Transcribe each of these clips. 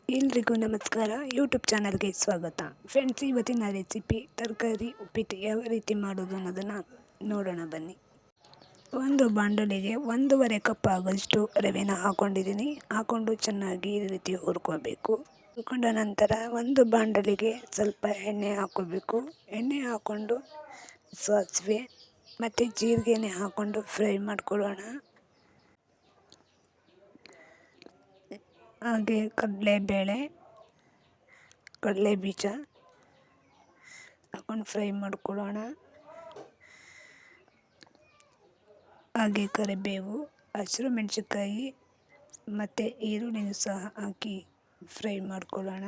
ಎಲ್ರಿಗೂ ನಮಸ್ಕಾರ. ಯೂಟ್ಯೂಬ್ ಚಾನಲ್ಗೆ ಸ್ವಾಗತ. ಫ್ರೆಂಡ್ಸ್, ಇವತ್ತಿನ ರೆಸಿಪಿ ತರಕಾರಿ ಉಪ್ಪಿಟ್ಟು ಯಾವ ರೀತಿ ಮಾಡೋದು ಅನ್ನೋದನ್ನು ನೋಡೋಣ ಬನ್ನಿ. ಒಂದು ಬಾಣಲೆಗೆ 1.5 ಕಪ್ ಆಗೋಷ್ಟು ರವೆನ ಹಾಕ್ಕೊಂಡು ಚೆನ್ನಾಗಿ ಈ ರೀತಿ ಹುರ್ಕೋಬೇಕು. ಹುರ್ಕೊಂಡ ನಂತರ ಒಂದು ಬಾಣಲೆಗೆ ಸ್ವಲ್ಪ ಎಣ್ಣೆ ಹಾಕ್ಕೋಬೇಕು. ಎಣ್ಣೆ ಹಾಕ್ಕೊಂಡು ಸಾಸಿವೆ ಮತ್ತು ಜೀರಿಗೆನೆ ಹಾಕ್ಕೊಂಡು ಫ್ರೈ ಮಾಡ್ಕೊಳ್ಳೋಣ. ಹಾಗೆ ಕಡಲೆಬೇಳೆ, ಕಡಲೆ ಬೀಜ ಹಾಕೊಂಡು ಫ್ರೈ ಮಾಡ್ಕೊಳ್ಳೋಣ. ಹಾಗೆ ಕರಿಬೇವು, ಹಸಿರು ಮೆಣಸಿನ್ಕಾಯಿ ಮತ್ತು ಈರುಳ್ಳಿನೂ ಸಹ ಹಾಕಿ ಫ್ರೈ ಮಾಡ್ಕೊಳ್ಳೋಣ.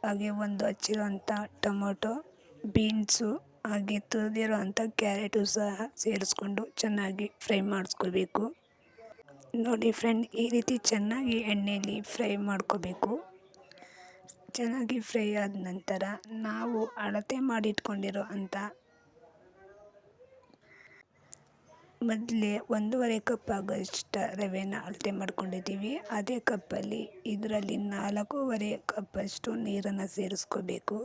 ಹಾಗೆ ಒಂದು ಹಚ್ಚಿರೋಂಥ ಟೊಮೊಟೊ, ಬೀನ್ಸು ಹಾಗೆ ತುರಿದಿರೋಂಥ ಕ್ಯಾರೆಟು ಸಹ ಸೇರಿಸ್ಕೊಂಡು ಚೆನ್ನಾಗಿ ಫ್ರೈ ಮಾಡಿಸ್ಕೋಬೇಕು. ನೋಡಿ ಫ್ರೆಂಡ್, ಈ ರೀತಿ ಚೆನ್ನಾಗಿ ಎಣ್ಣೆಯಲ್ಲಿ ಫ್ರೈ ಮಾಡ್ಕೋಬೇಕು. ಚೆನ್ನಾಗಿ ಫ್ರೈ ಆದ ನಂತರ ನಾವು ಅಳತೆ ಮಾಡಿಟ್ಕೊಂಡಿರೋ ಅಂಥ ಮೊದಲೇ 1.5 ಕಪ್ ಆಗೋಷ್ಟು ರವೆನ ಅಳತೆ ಮಾಡ್ಕೊಂಡಿದ್ದೀವಿ. ಅದೇ ಕಪ್ಪಲ್ಲಿ ಇದರಲ್ಲಿ 4.5 ಕಪ್ಪಷ್ಟು ನೀರನ್ನು ಸೇರಿಸ್ಕೋಬೇಕು.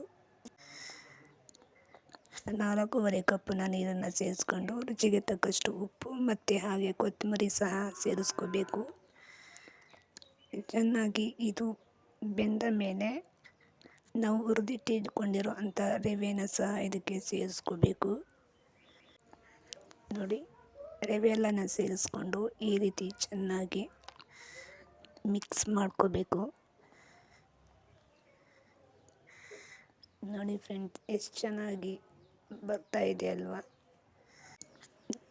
4.5 ಕಪ್ನ ನೀರನ್ನು ಸೇರಿಸ್ಕೊಂಡು ರುಚಿಗೆ ತಕ್ಕಷ್ಟು ಉಪ್ಪು ಮತ್ತು ಹಾಗೆ ಕೊತ್ತಂಬರಿ ಸಹ ಸೇರಿಸ್ಕೋಬೇಕು. ಚೆನ್ನಾಗಿ ಇದು ಬೆಂದ ಮೇಲೆ ನಾವು ಹುರಿದಿಟ್ಟಿಟ್ಕೊಂಡಿರೋ ಅಂಥ ರವೆನ ಸಹ ಇದಕ್ಕೆ ಸೇರಿಸ್ಕೋಬೇಕು. ನೋಡಿ, ರವೆ ಎಲ್ಲನ ಸೇರಿಸ್ಕೊಂಡು ಈ ರೀತಿ ಚೆನ್ನಾಗಿ ಮಿಕ್ಸ್ ಮಾಡ್ಕೋಬೇಕು. ನೋಡಿ ಫ್ರೆಂಡ್ಸ್, ಎಷ್ಟು ಚೆನ್ನಾಗಿ ಬರ್ತಾ ಇದೆ ಅಲ್ವಾ.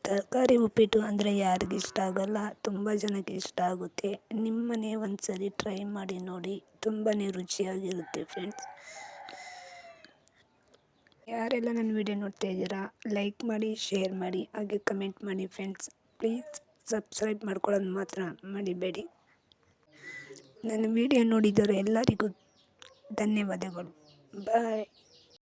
ತರಕಾರಿ ಉಪ್ಪಿಟ್ಟು ಅಂದರೆ ಯಾರಿಗೆ ಇಷ್ಟ ಆಗಲ್ಲ, ತುಂಬ ಜನಕ್ಕೆ ಇಷ್ಟ ಆಗುತ್ತೆ. ನಿಮ್ಮನೆ ಒಂದ್ಸರಿ ಟ್ರೈ ಮಾಡಿ ನೋಡಿ, ತುಂಬಾ ರುಚಿಯಾಗಿರುತ್ತೆ ಫ್ರೆಂಡ್ಸ್. ಯಾರೆಲ್ಲ ನನ್ನ ವಿಡಿಯೋ ನೋಡ್ತಾ ಇದ್ದೀರಾ, ಲೈಕ್ ಮಾಡಿ, ಶೇರ್ ಮಾಡಿ, ಹಾಗೆ ಕಮೆಂಟ್ ಮಾಡಿ ಫ್ರೆಂಡ್ಸ್. ಪ್ಲೀಸ್ ಸಬ್ಸ್ಕ್ರೈಬ್ ಮಾಡ್ಕೊಳ್ಳೋದು ಮಾತ್ರ ಮರಿಬೇಡಿ. ನನ್ನ ವಿಡಿಯೋ ನೋಡಿದವರು ಎಲ್ಲರಿಗೂ ಧನ್ಯವಾದಗಳು. ಬಾಯ್.